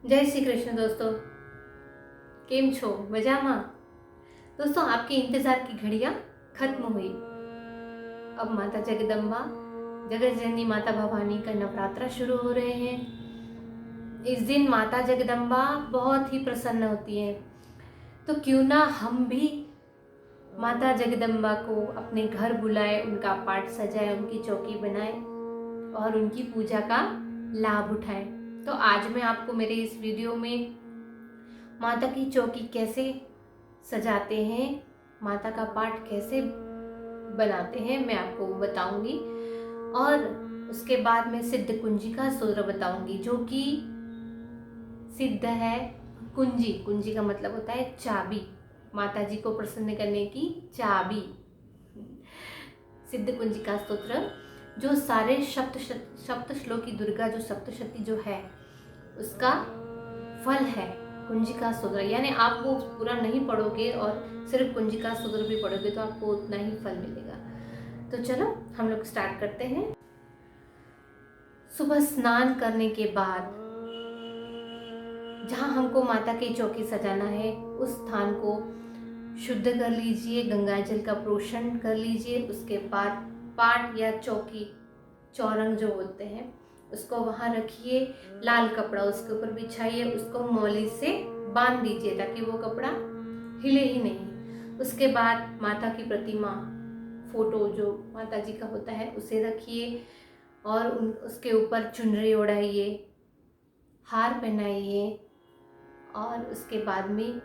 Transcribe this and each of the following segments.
जय श्री कृष्ण दोस्तों, केम छो मजामा। दोस्तों, आपके इंतजार की घड़ियां खत्म हुई। अब माता जगदम्बा, जगत जननी माता भवानी का नवरात्र शुरू हो रहे हैं। इस दिन माता जगदम्बा बहुत ही प्रसन्न होती है, तो क्यों ना हम भी माता जगदम्बा को अपने घर बुलाए, उनका पाठ सजाए, उनकी चौकी बनाए और उनकी पूजा का लाभ उठाएं। तो आज मैं आपको मेरे इस वीडियो में माता की चौकी कैसे सजाते हैं, माता का पाठ कैसे बनाते हैं, मैं आपको बताऊंगी। और उसके बाद मैं सिद्ध कुंजी का सूत्र बताऊंगी, जो कि सिद्ध है कुंजी। कुंजी का मतलब होता है चाबी, माता जी को प्रसन्न करने की चाबी। सिद्ध कुंजी का सूत्र जो सारे सप्त श्लोकी दुर्गा, जो सप्तशती जो है, उसका फल है कुंजी का सूत्र। यानी आप वो पूरा नहीं पढ़ोगे और सिर्फ कुंजी का सूत्र भी पढ़ोगे तो आपको उतना ही फल मिलेगा। तो चलो हम लोग स्टार्ट करते हैं। सुबह स्नान करने के बाद जहाँ हमको माता की चौकी सजाना है, उस स्थान को शुद्ध कर लीजिए, गंगा जल का प्रोक्षण कर लीजिए। उसके बाद पाट या चौकी, चौरंग जो बोलते हैं, उसको वहाँ रखिए। लाल कपड़ा उसके ऊपर बिछाइए, उसको मौली से बांध दीजिए ताकि वो कपड़ा हिले ही नहीं। उसके बाद माता की प्रतिमा, फोटो जो माता जी का होता है, उसे रखिए और उसके ऊपर चुनरी ओढ़ाइए, हार पहनाइए। और उसके बाद में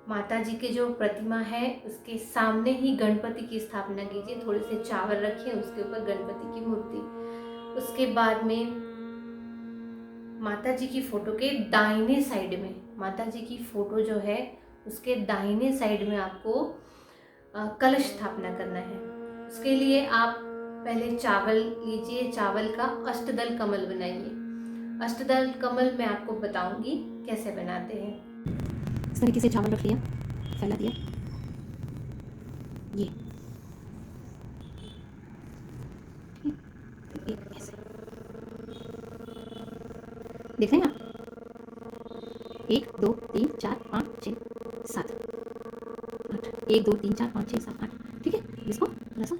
माता जी के जो प्रतिमा है उसके सामने ही गणपति की स्थापना कीजिए। थोड़े से चावल रखिए, उसके ऊपर गणपति की मूर्ति। उसके बाद में माता जी की फोटो के दाहिने साइड में, माता जी की फोटो जो है उसके दाहिने साइड में आपको कलश स्थापना करना है। उसके लिए आप पहले चावल लीजिए, चावल का अष्टदल कमल बनाइए। अष्टदल कमल मैं आपको बताऊंगी कैसे बनाते हैं। इस तरीके से चावल रख लिया, फैला दिया, ये ऐसे देख रहे हैं आप। 1 2 3 4 5 6 7 8, 1 2 3 4 5 6 7 8। ठीक है, इसको थोड़ा सा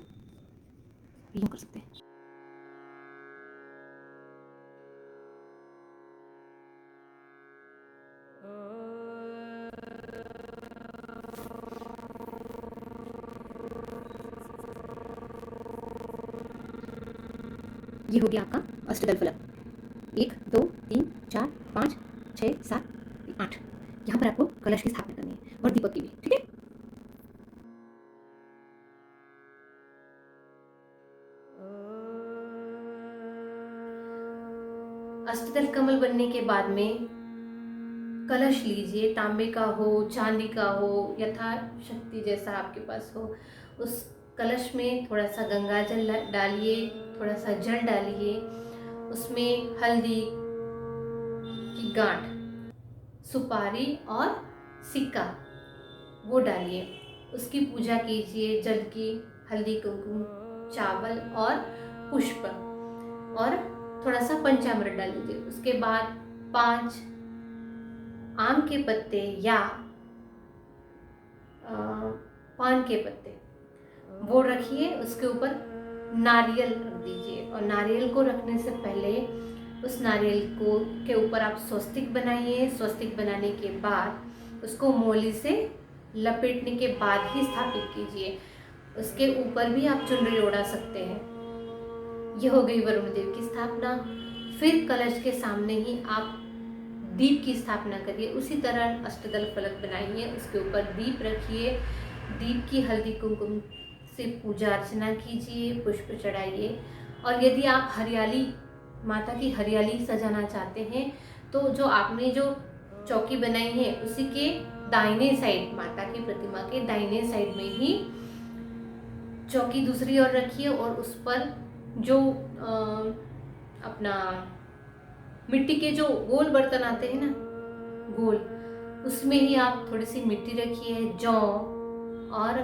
यूं कर सकते हैं। ये हो गया आपका अष्टदल फलक। 1 2 3 4 5 6 7 8। यहाँ पर आपको कलश की स्थापना करनी है और दीपक की भी। ठीक है, अष्टदल कमल बनने के बाद में कलश लीजिए, तांबे का हो, चांदी का हो, यथाशक्ति जैसा आपके पास हो। उस कलश में थोड़ा सा गंगा जल डालिए, थोड़ा सा जल डालिए। उसमें हल्दी की गांठ, सुपारी और सिक्का वो डालिए। उसकी पूजा कीजिए। जल की, हल्दी, कुमकुम, चावल और पुष्प और थोड़ा सा पंचामृत डाल दीजिए। उसके बाद 5 आम के पत्ते या पान के पत्ते वो रखिए। उसके ऊपर नारियल रख दीजिए और नारियल को रखने से पहले उस नारियल को के ऊपर आप स्वस्तिक बनाइए। स्वस्तिक बनाने के बाद उसको मोली से लपेटने के बाद ही स्थापित कीजिए। उसके ऊपर भी आप चुनरी ओढ़ा सकते हैं। ये हो गई वरुण देव की स्थापना। फिर कलश के सामने ही आप दीप की स्थापना करिए। उसी तरह अष्टदल फलक बनाइए, उसके ऊपर दीप रखिए। दीप की हल्दी कुमकुम से पूजा अर्चना कीजिए, पुष्प चढ़ाइए। और यदि आप हरियाली, माता की हरियाली सजाना चाहते हैं, तो जो आपने जो चौकी बनाई है उसी के दाहिने साइड, माता की प्रतिमा के दाहिने साइड में ही चौकी दूसरी ओर रखिए और उस पर जो अपना मिट्टी के जो गोल बर्तन आते हैं ना, गोल, उसमें ही आप थोड़ी सी मिट्टी रखिए, जौ और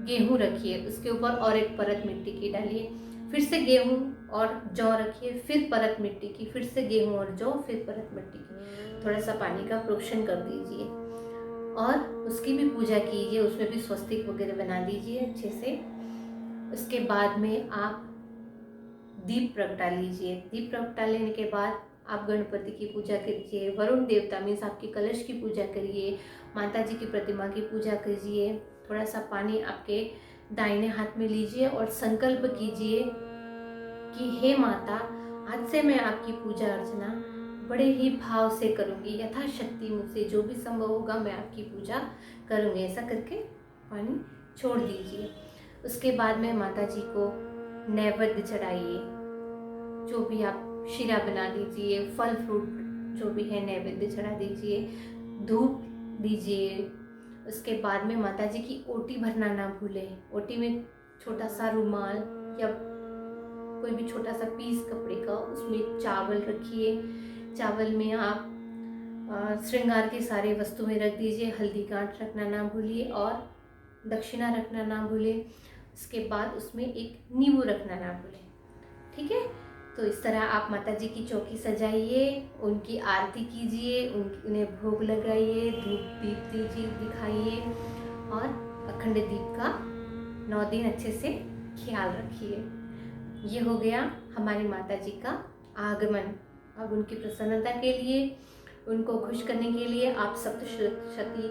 गेहूं रखिए। उसके ऊपर और एक परत मिट्टी की डालिए। फिर से गेहूँ और जौ रखिए, फिर परत मिट्टी की, फिर से गेहूँ और जौ, फिर परत मिट्टी की। थोड़ा सा पानी का प्रोक्षण कर दीजिए और उसकी भी पूजा कीजिए, उसमें भी स्वस्तिक वगैरह बना दीजिए अच्छे से। उसके बाद में आप दीप प्रगटा लीजिए। दीप प्रगटा लेने के बाद आप गणपति की पूजा कीजिए, वरुण देवता मीन्स आपके कलश की पूजा करिए, माता जी की प्रतिमा की पूजा कीजिए। थोड़ा सा पानी आपके दाहिने हाथ में लीजिए और संकल्प कीजिए कि हे माता, आज से मैं आपकी पूजा अर्चना बड़े ही भाव से करूँगी, यथाशक्ति मुझसे जो भी संभव होगा मैं आपकी पूजा करूँगी। ऐसा करके पानी छोड़ दीजिए। उसके बाद में माता जी को नैवेद्य चढ़ाइए, जो भी आप शीरा बना दीजिए, फल फ्रूट जो भी है नैवेद्य चढ़ा दीजिए, धूप दीजिए। उसके बाद में माता जी की ओटी भरना ना भूलें। ओटी में छोटा सा रुमाल या कोई भी छोटा सा पीस कपड़े का, उसमें चावल रखिए। चावल में आप श्रृंगार के सारे वस्तुएं रख दीजिए, हल्दी गांठ रखना ना भूलिए और दक्षिणा रखना ना भूलें। उसके बाद उसमें एक नींबू रखना ना भूलें। ठीक है, तो इस तरह आप माता जी की चौकी सजाइए, उनकी आरती कीजिए, उन्हें भोग लगाइए, धूप दीप दीजिए, दिखाइए और अखंड दीप का 9 दिन अच्छे से ख्याल रखिए। ये हो गया हमारी माता जी का आगमन। अब उनकी प्रसन्नता के लिए, उनको खुश करने के लिए आप सप्तशती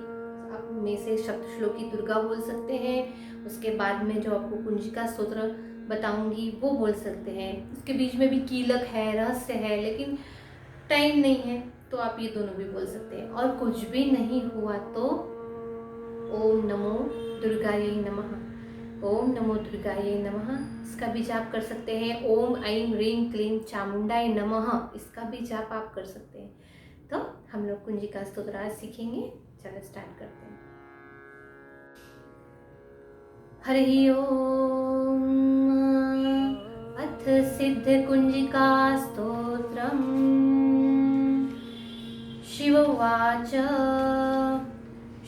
में से सप्त श्लोकी दुर्गा बोल सकते हैं। उसके बाद में जो आपको कुंजिका स्तोत्र बताऊंगी वो बोल सकते हैं। उसके बीच में भी कीलक है, रहस्य है, लेकिन टाइम नहीं है तो आप ये दोनों भी बोल सकते हैं। और कुछ भी नहीं हुआ तो ओम नमो दुर्गायै नमः, ओम नमो दुर्गायै नमः, इसका भी जाप कर सकते हैं। ओम ऐं ह्रीं क्लीं चामुंडाय नमः, इसका भी जाप आप कर सकते हैं। तो हम लोग कुंजिका स्तोत्र आज सीखेंगे। चलो स्टार्ट करते हैं। हरि ओम। अथ सिद्ध कुंजिका स्तोत्रम्। शिव उवाच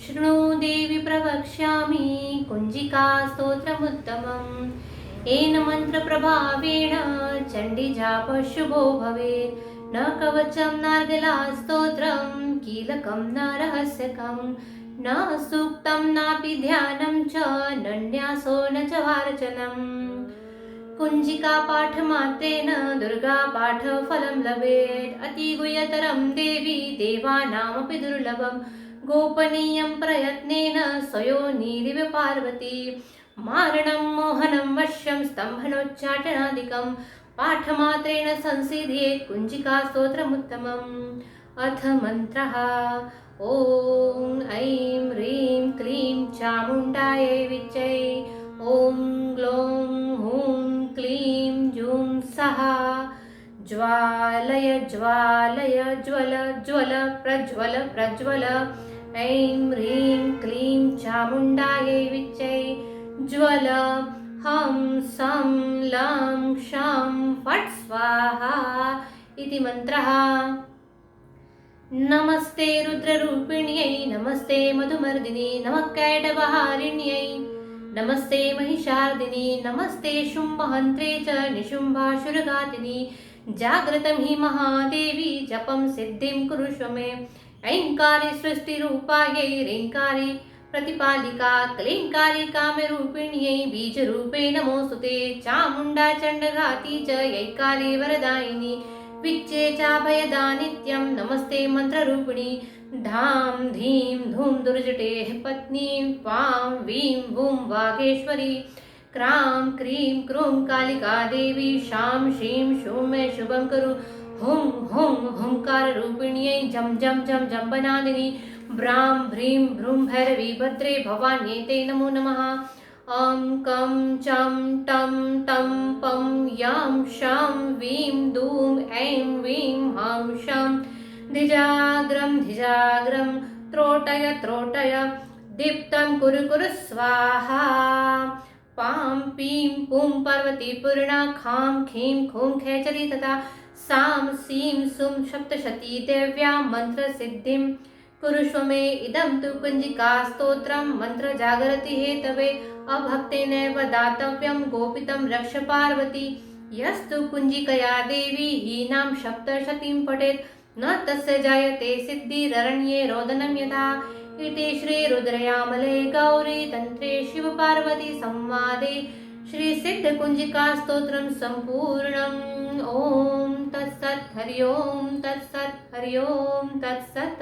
शृणु देवी प्रवक्ष्यामि कुंजिका स्तोत्रमुत्तमम्। येन मन्त्रप्रभावेण चण्डीजाप शुभो भवेत्। न कवचं नार्गला स्तोत्रं, कीलकं न रहस्यकं, न सूक्तं नापि ध्यानं च, नन्यासो न च वार्चनम्। कुंजिका पाठमात्रेण दुर्गा पाठफलं लभेत्। अतिगुह्यतरं देवी देवानामपि दुर्लभं। गोपनीयं प्रयत्नेन स्वयोनिरिव पार्वती। मारणं मोहनं वश्यं स्तम्भनोच्चाटनादिकं। पाठमात्रेण संसिध्येत् कुंजिका स्तोत्रमुत्तमम्। अथ मन्त्रः। ॐ ऐं ह्रीं क्लीं चामुण्डायै विच्चै। ॐ ग्लौं हूं क्लीं जूं सः। ज्वालय ज्वालय ज्वल ज्वल प्रज्वल प्रज्वल। ऐं ह्रीं क्लीं चामुण्डायै विच्चै। ज्वल हं सं लं क्षं फट् स्वाहा इति मन्त्रः। नमस्ते रुद्ररूपिण्यै, नमस्ते मधुमर्दिनी, नमः कैटभहारिण्यै, नमस्ते महिषार्दिनी, नमस्ते शुम्भहन्त्रे च निशुम्भासुरघातिनी। जाग्रतं हि महादेवी, जपं सिद्धिं कुरुष्व मे। ऐङ्कारी सृष्टिरूपायै, रेङ्कारी प्रतिपालिका, क्लीङ्कारी कामरूपिण्यै, बीजरूपे नमोऽस्तुते। चामुण्डा चण्डघाती च यैकारी वरदायिनी, विच्चे चाभयदा नित्यं, नमस्ते मन्त्ररूपिणी। धाम धीं धूं दुर्जटेः पत्नीं, वां वीं वूं वागेश्वरी। क्रां क्रीं क्रूं कालिका देवी, शां श्रीं शूं मे शुभं कुरु। हुं हुं हुंकाररूपिण्यै, जं जं जं जम्बनादिनी। ब्रां भ्रीं भ्रूं भैरवी भद्रे, भवान्येते नमो नमः। अं कं चं टं तं पं यां शां वीं दूं ऐं वीं हां शां। धिजाग्रं धिजाग्रं त्रोटय त्रोटय, दीप्तं कुरु कुरु स्वाहा। पां पीं पुं पार्वती पूर्णा, खां खीं खूं खेचरी तथा। सां सीं सुं सप्तशती देव्या मन्त्रसिद्धिं कुरुष्व मे इदं तु कुञ्जिका स्तोत्रं मंत्र जागरति हेतवे अभक्तेनैव दातव्यं गोपितं रक्ष पार्वती यस्तु कुञ्जिकया देवी हीनां सप्तशतीं पठेत् न तस्य जायते सिद्धिररण्ये रोदनं यथा इति श्रीरुद्रयामले गौरी तन्त्रे शिवपार्वती संवादे श्रीसिद्धकुञ्जिकास्तोत्रं सम्पूर्णम्। ॐ तत्सत् हरि ओं तत्सत् हरि ओं तत्सत्।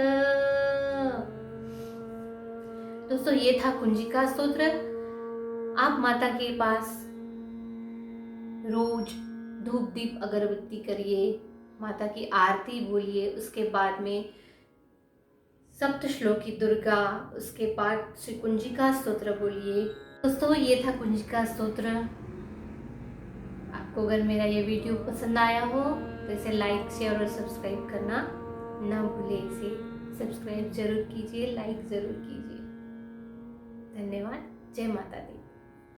दोस्तों ये था कुंजिका स्तोत्र। आप माता के पास रोज धूप दीप अगरबत्ती करिए, माता की आरती बोलिए, उसके बाद में सप्तश्लोकी दुर्गा, उसके बाद श्री कुंजिका स्तोत्र बोलिए। दोस्तों ये था कुंजिका स्तोत्र। आपको अगर मेरा ये वीडियो पसंद आया हो तो इसे लाइक शेयर और सब्सक्राइब करना ना भूलें। इसे सब्सक्राइब जरूर कीजिए, लाइक जरूर कीजिए। धन्यवाद। जय माता दी।